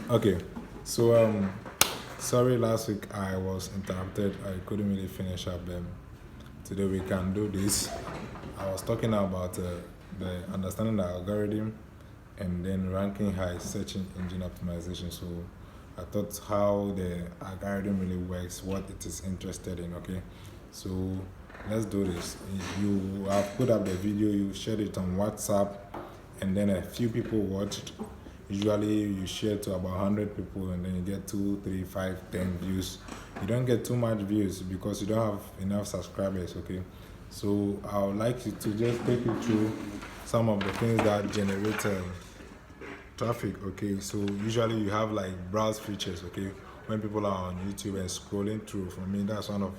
Okay, so sorry, last week I was interrupted. I couldn't really finish up. Today we can do this. I was talking about the understanding the algorithm and then ranking high search engine optimization. So I thought how the algorithm really works, what it is interested in. Okay, so let's do this. You have put up the video, you shared it on WhatsApp, and then a few people watched. Usually you share to about 100 people and then you get 2, 3, 5, 10 views. You don't get too much views because you don't have enough subscribers. Okay, so I would like you to just take you through some of the things that generate traffic. Okay, so usually you have like browse features. Okay, when people are on YouTube and scrolling through, for me that's one of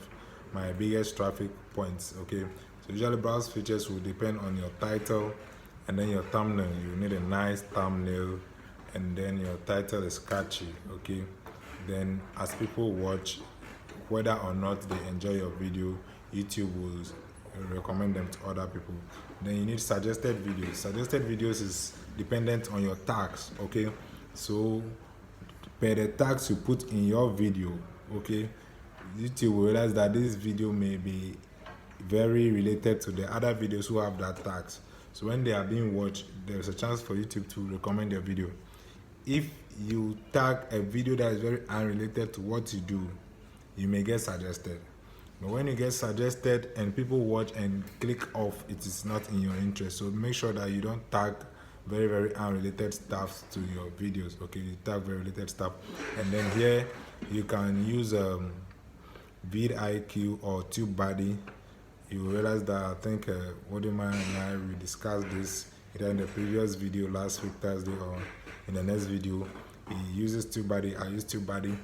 my biggest traffic points. Okay, so usually browse features will depend on your title and then your thumbnail. You need a nice thumbnail and then your title is catchy. Okay, then as people watch, whether or not they enjoy your video, YouTube will recommend them to other people. Then you need suggested videos. Suggested videos is dependent on your tags. Okay, so per the tags you put in your video, okay, YouTube will realize that this video may be very related to the other videos who have that tags. So when they are being watched, there's a chance for YouTube to recommend your video. If you tag a video that is very unrelated to what you do, you may get suggested. But when you get suggested and people watch and click off, it is not in your interest. So make sure that you don't tag very unrelated stuff to your videos. Okay, you tag very related stuff, and then here you can use vidIQ or TubeBuddy. You will realize that I think Wodima and I we discussed this either in the previous video last week Thursday or in the next video. He uses TubeBuddy. I use TubeBuddy.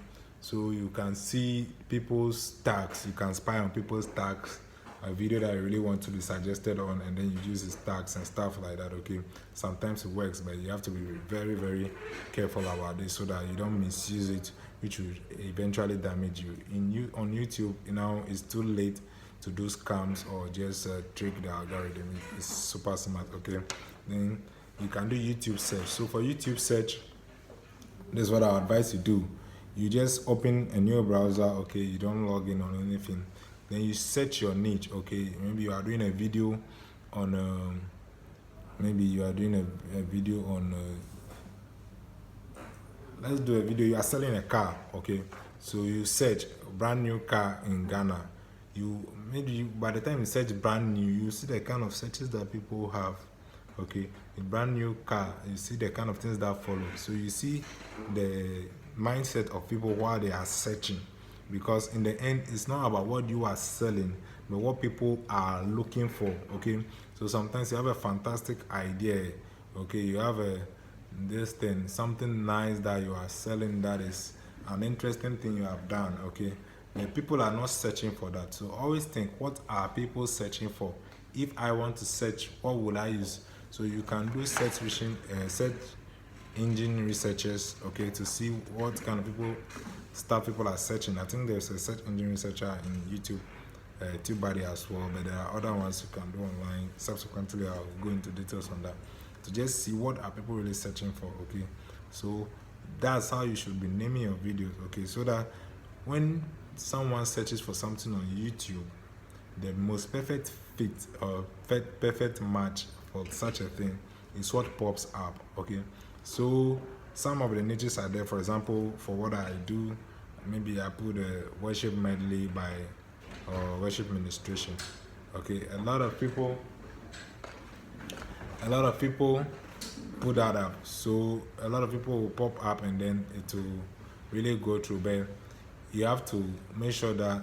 So you can see people's tags. You can spy on people's tags, a video that you really want to be suggested on, and then you use his tags and stuff like that. Okay, sometimes it works, but you have to be very careful about this so that you don't misuse it, which will eventually damage you. On YouTube, now it's too late to do scams or just trick the algorithm. It's super smart. Okay, then you can do YouTube search. So for YouTube search, this is what I advise you do. You just open a new browser. Okay, you don't log in on anything. Then you search your niche. Okay, maybe you are doing a video on let's do a video. You are selling a car. Okay, so you search brand new car in Ghana. By the time you search brand new, you see the kind of searches that people have. Okay, a brand new car, you see the kind of things that follow. So you see the mindset of people while they are searching, because in the end it's not about what you are selling but what people are looking for. Okay, so sometimes you have a fantastic idea. Okay, you have something nice that you are selling, that is an interesting thing you have done. Okay, but people are not searching for that. So always think, what are people searching for? If I want to search, what will I use? So you can do search engine researchers, okay, to see what kind of stuff people are searching. I think there's a search engine researcher in YouTube, TubeBuddy as well, but there are other ones you can do online. Subsequently, I'll go into details on that to just see what are people really searching for. Okay, so that's how you should be naming your videos. Okay, so that when someone searches for something on YouTube, the most perfect fit or perfect match for such a thing is what pops up. Okay, so some of the niches are there. For example, for what I do, maybe I put a worship medley by worship ministration. Okay, a lot of people put that up, so a lot of people will pop up and then it will really go through. But you have to make sure that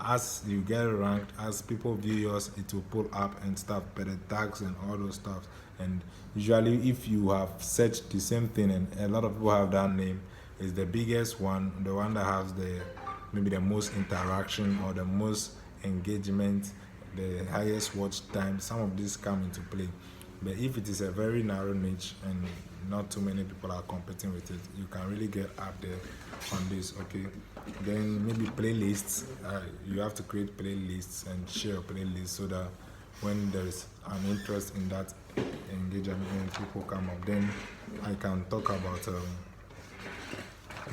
as you get ranked, as people view yours, it will pull up and stuff, but the tags and all those stuff. And usually if you have searched the same thing and a lot of people have that name, is the biggest one, the one that has maybe the most interaction or the most engagement, the highest watch time, some of these come into play. But if it is a very narrow niche and not too many people are competing with it, you can really get up there on this. Okay, then maybe playlists. You have to create playlists and share a playlist so that when there is an interest in that engagement and people come up, then I can talk about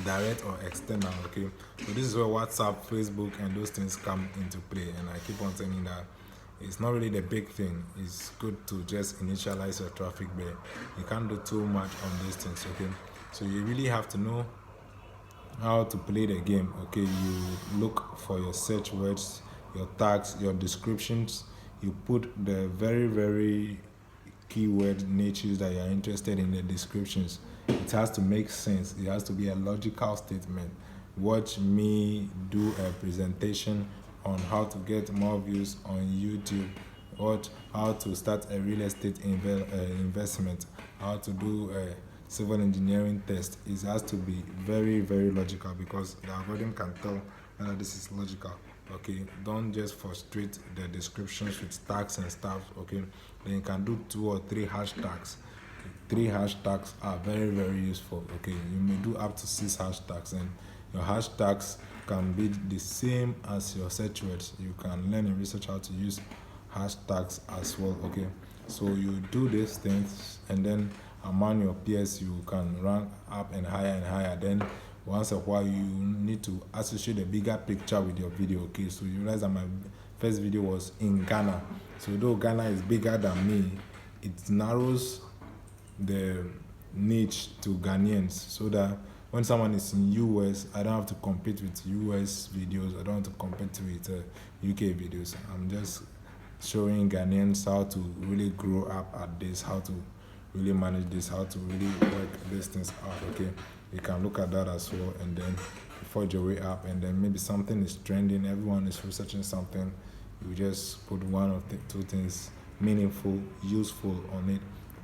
direct or external. Okay, so this is where WhatsApp, Facebook, and those things come into play. And I keep on saying that it's not really the big thing. It's good to just initialize your traffic there. You can't do too much on these things. Okay, so you really have to know how to play the game. Okay, you look for your search words, your tags, your descriptions. You put the very keyword niches that you're interested in the descriptions. It has to make sense. It has to be a logical statement. Watch me do a presentation on how to get more views on YouTube. Watch how to start a real estate investment. How to do a civil engineering test. It has to be very logical, because the algorithm can tell whether this is logical. Okay, don't just frustrate the descriptions with tags and stuff. Okay, then you can do 2 or 3 hashtags. 3 hashtags are very useful. Okay, you may do up to 6 hashtags, and your hashtags can be the same as your search words. You can learn and research how to use hashtags as well. Okay, so you do these things, and then among your peers you can rank up and higher. Then once a while you need to associate a bigger picture with your video. Okay, so you realize that my first video was in Ghana, so though Ghana is bigger than me, it narrows the niche to Ghanaians, so that when someone is in US, I don't have to compete with US videos. I don't have to compete with UK videos. I'm just showing Ghanaians how to really grow up at this, how to really manage this, how to really work these things out. Okay, you can look at that as well, and then forge your way up. And then maybe something is trending, everyone is researching something, you just put 1 or 2 things meaningful, useful on it,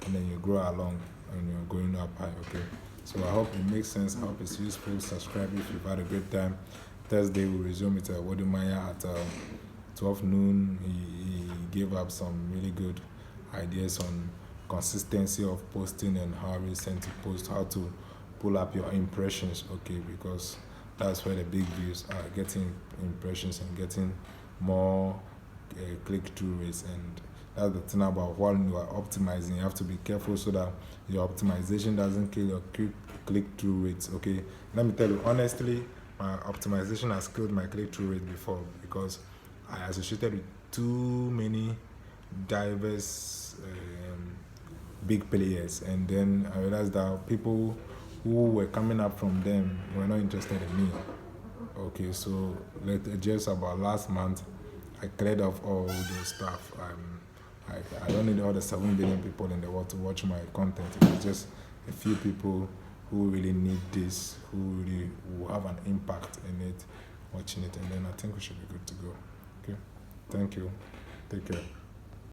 and then you grow along and you're going up high. Okay, so I hope it makes sense. I hope it's useful. Subscribe if you've had a great time. Thursday we'll resume with Wodimaya at 12 noon. He gave up some really good ideas on consistency of posting and how recent to post, how to pull up your impressions. Okay, because that's where the big views are, getting impressions and getting more click-through rates. And that's the thing about when you are optimizing, you have to be careful so that your optimization doesn't kill your click-through rates. Okay, let me tell you honestly, my optimization has killed my click-through rate before, because I associated with too many diverse big players, and then I realized that people who were coming up from them were not interested in me. Okay, so just about last month, I cleared off all those stuff. I don't need all the 7 billion people in the world to watch my content. It's just a few people who really need this, who really will have an impact in it, watching it, and then I think we should be good to go. Okay, thank you. Take care.